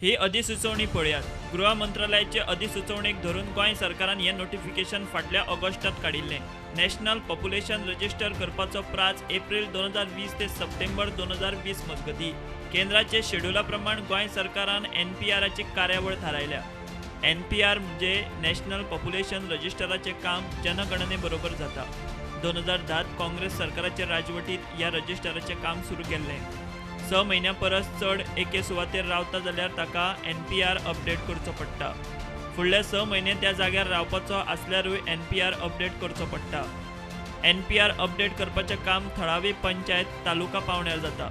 ही अधिसुचोवणी पळयात. गृह मंत्रालयाचे अधिसुचोवणेक धरून गोंय सरकारान हें नोटिफिकेशन फाटल्या ऑगस्टात काडिल्लें. नॅशनल पॉप्युलेशन रजिस्टर करपाचो प्राझ एप्रिल 2020 ते सप्टेंबर 2020 मजगती. केंद्राचे शेड्युला प्रमाण गोंय सरकारान NPRची कार्यावळ थारायल्या. NPR म्हणजे नॅशनल पॉप्युलेशन रजिस्टराचें काम जनगणने बरोबर जाता. 2010 काँग्रेस सरकाराच्या राजवटीत ह्या रजिस्टराचें काम सुरू केल्लें. 6 म्हयन्यां परस चड एके सुवातेर रावता जाल्यार ताका NPR अपडेट करचो पडटा. फुडले 6 म्हयने त्या जाग्यार रावपाचो आसल्यारूय NPR अपडेट करचो पडटा. NPR अपडेट करपाचें काम थळावी पंचायत तालुका पावण्यार जाता.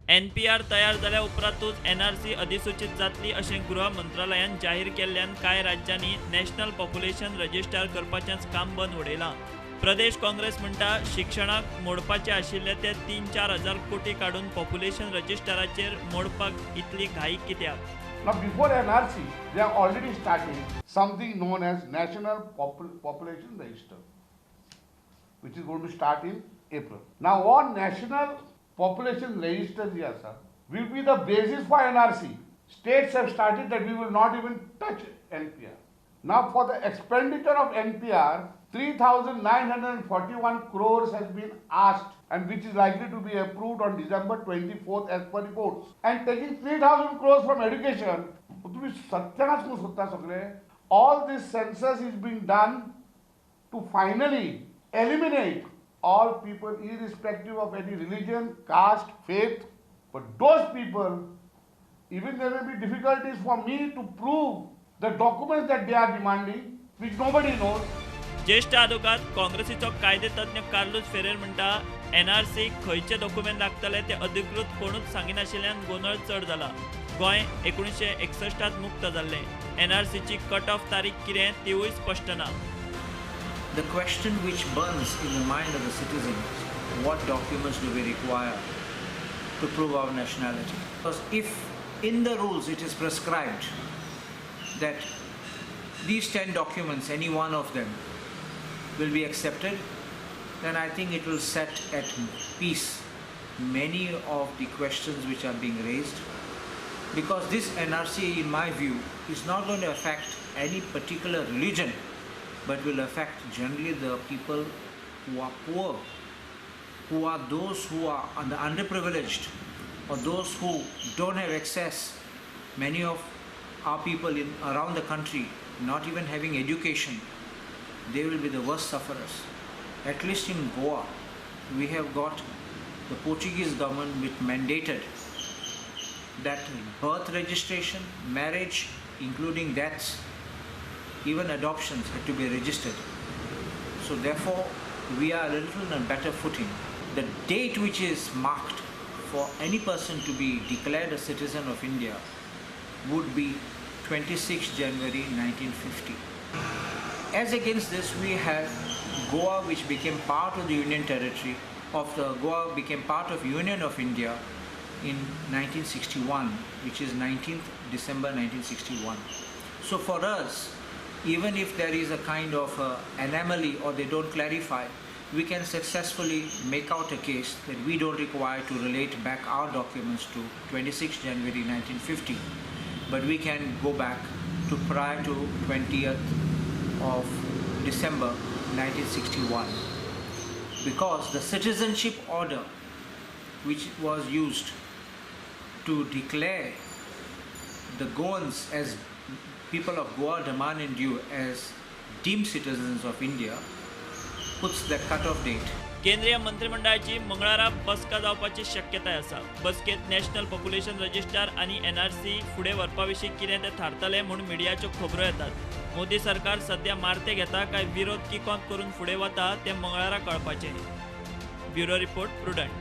NPR तयार जाल्या उपरांतूच NRC अधिसूचीत जातली अशें गृह मंत्रालयान जाहीर केल्ल्यान कांय राज्यांनी नॅशनल पॉप्युलेशन रजिस्टर करपाचेंच काम बंद उडयलां. प्रदेश काँग्रेस म्हणटा शिक्षणाक मोडपाचे आशिल्ले ते 3-4 हजार कोटी काडून पॉप्युलेशन रजिस्टराचेर मोडपाक इतली घाई कित्याक? Now before NRC, they are already starting something known as National Population Register, which is going to start in April. Now what National Population Register will be the basis for NRC. States have started that we will not even touch NPR. Now for the expenditure of NPR, 3,941 crores has been asked and which is likely to be approved on December 24th as per reports. And taking 3,000 crores from education, all this census is being done to finally eliminate all people irrespective of any religion, caste, faith. But those people, even there may be difficulties for me to prove the documents that they are demanding, which nobody knows. ज्येष्ठ आदोगाद काँग्रेसीचो कायदे तज्ञ Carlos फेरेर म्हणटा NRC खंयचे document लागतले ते अधिकृत कोणूच सांगिनाशिल्ल्यान गोंधळ चड जाला. गोंय 1961 मुक्त जाल्लें. NRCची कट ऑफ तारीख कितें तिवूय स्पश्ट ना. The question which burns in the mind of the citizen is what documents do we require to prove our nationality? Because if in the rules it is prescribed that these 10 documents, any one of them, will be accepted, then I think it will set at peace many of the questions which are being raised. Because this NRC, in my view, is not going to affect any particular religion, but will affect generally the people who are poor, who are those who are underprivileged, or those who don't have access. Many of our people around the country not even having education, they will be the worst sufferers. At least in Goa, we have got the Portuguese government which mandated that birth registration, marriage, including deaths, even adoptions had to be registered. So therefore, we are a little on a better footing. The date which is marked for any person to be declared a citizen of India would be 26 January 1950. As against this, we have Goa, which became part of the Union Territory Goa became part of Union of India in 1961, which is 19th December 1961. So for us, even if there is a kind of anomaly or they don't clarify, we can successfully make out a case that we don't require to relate back our documents to 26 January 1950, but we can go back to prior to 20th of December 1961, because the citizenship order which was used to declare the Goans as people of Goa, Daman and Diu as deemed citizens of India puts the cut-off date. केंद्रीय मंत्रिमंडळाची मंगळारा बसका जावपाची शक्यताय आसा. बसकेत national population register आणि NRC फुडें व्हरपाविशीं कितें तें थारतलें म्हूण मिडियाच्यो खबरो येतात. मोदी सरकार सध्या मारते घेता काय विरोध किकोंत करून फुडें वता तें मंगळारा कळपाचें. Bureau report, prudent.